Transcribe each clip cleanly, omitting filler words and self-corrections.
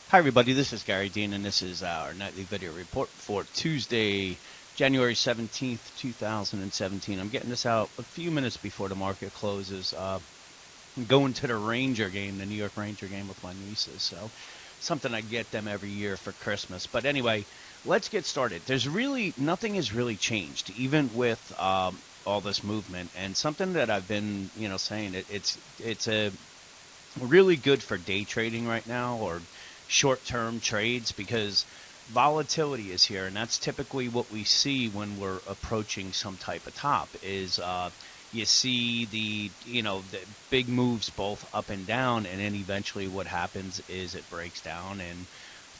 Hi, everybody. This is Gary Dean, and this is our nightly video report for Tuesday, January 17th, 2017. I'm getting this out a few minutes before the market closes. I'm going to the Ranger game, the New York Ranger game with my nieces. So, something I get them every year for Christmas. But anyway, let's get started. There's really nothing has really changed, even with all this movement. And something that I've been, saying it's a really good for day trading right now or short-term trades because volatility is here, and that's typically what we see when we're approaching some type of top is you see the big moves both up and down, and then eventually what happens is it breaks down. And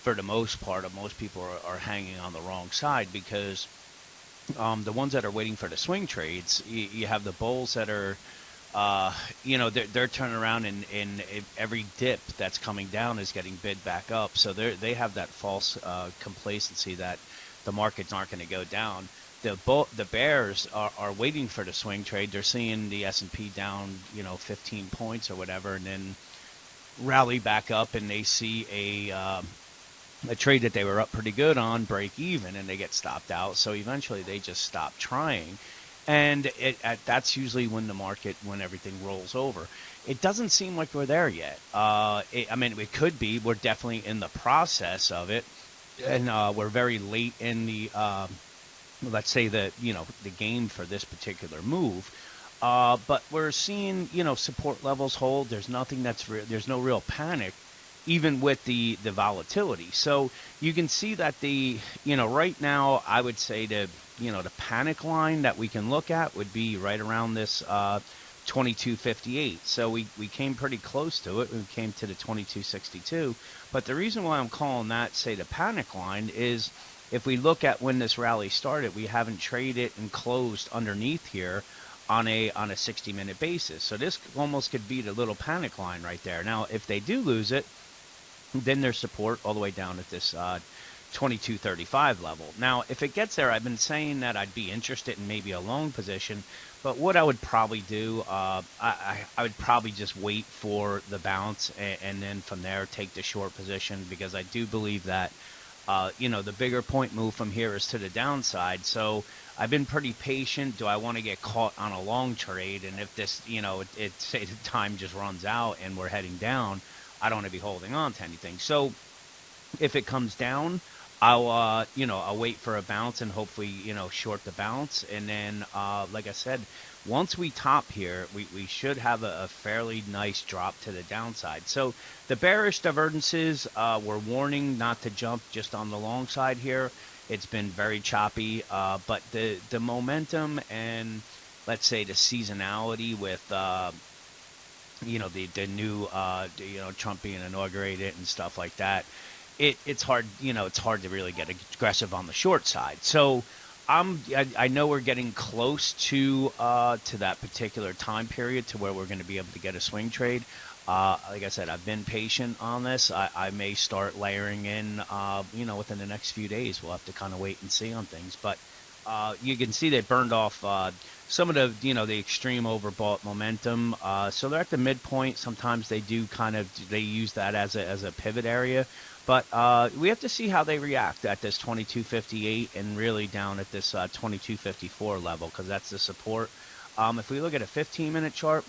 for the most part, most people are hanging on the wrong side because the ones that are waiting for the swing trades, you have the bulls that are they're turning around, and every dip that's coming down is getting bid back up. So they have that false complacency that the markets aren't going to go down. The bears are waiting for the swing trade. They're seeing the S&P down 15 points or whatever, and then rally back up, and they see a trade that they were up pretty good on break even, and they get stopped out. So eventually they just stop trying, and that's usually when when everything rolls over. It doesn't seem like we're there yet. I mean, it could be. We're definitely in the process of it, and we're very late in the let's say the game for this particular move. But we're seeing support levels hold. There's nothing there's no real panic, even with the volatility. So you can see that right now I would say the panic line that we can look at would be right around this 2258. So we came pretty close to it. We came to the 2262. But the reason why I'm calling that, say, the panic line is if we look at when this rally started, we haven't traded and closed underneath here on a 60-minute basis. So this almost could be the little panic line right there. Now, if they do lose it, then there's support all the way down at this 2235 level. Now, if it gets there, I've been saying that I'd be interested in maybe a long position, but what I would probably do, I would probably just wait for the bounce, and then from there take the short position, because I do believe that the bigger point move from here is to the downside. So I've been pretty patient. Do I want to get caught on a long trade? And if this, say the time just runs out and we're heading down, I don't want to be holding on to anything. So if it comes down, I'll wait for a bounce and hopefully, short the bounce. And then, like I said, once we top here, we should have a fairly nice drop to the downside. So the bearish divergences, we're warning not to jump just on the long side here. It's been very choppy, but the momentum and, let's say, the seasonality with the new Trump being inaugurated and stuff like that, it's hard it's hard to really get aggressive on the short side. So I know we're getting close to that particular time period to where we're going to be able to get a swing trade. Like I said, I've been patient on this. I may start layering in within the next few days. We'll have to kind of wait and see on things, but you can see they burned off some of the extreme overbought momentum. So they're at the midpoint. Sometimes they do they use that as a pivot area, but we have to see how they react at this 2258 and really down at this 2254 level, because that's the support. If we look at a 15-minute chart,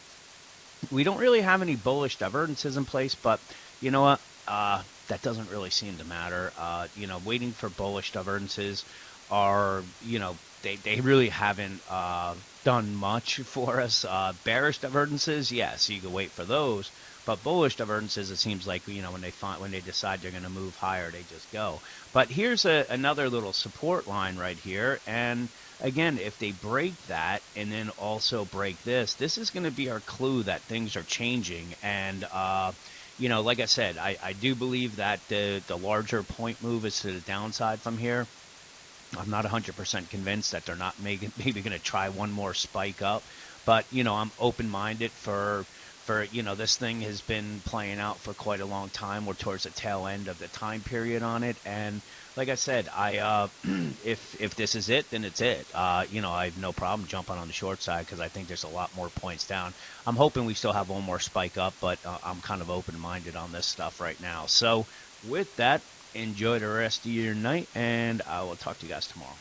we don't really have any bullish divergences in place, but you know what? That doesn't really seem to matter. Waiting for bullish divergences are, they really haven't done much for us. Bearish divergences, yes, you can wait for those. But bullish divergences, it seems like, when they decide they're going to move higher, they just go. But here's another little support line right here. And again, if they break that and then also break this is going to be our clue that things are changing. And, like I said, I do believe that the larger point move is to the downside from here. I'm not 100% convinced that they're not maybe going to try one more spike up, but I'm open-minded for this thing has been playing out for quite a long time. We're towards the tail end of the time period on it, and like I said, if this is it, then it's it. I have no problem jumping on the short side because I think there's a lot more points down. I'm hoping we still have one more spike up, but I'm kind of open-minded on this stuff right now. So with that, enjoy the rest of your night, and I will talk to you guys tomorrow.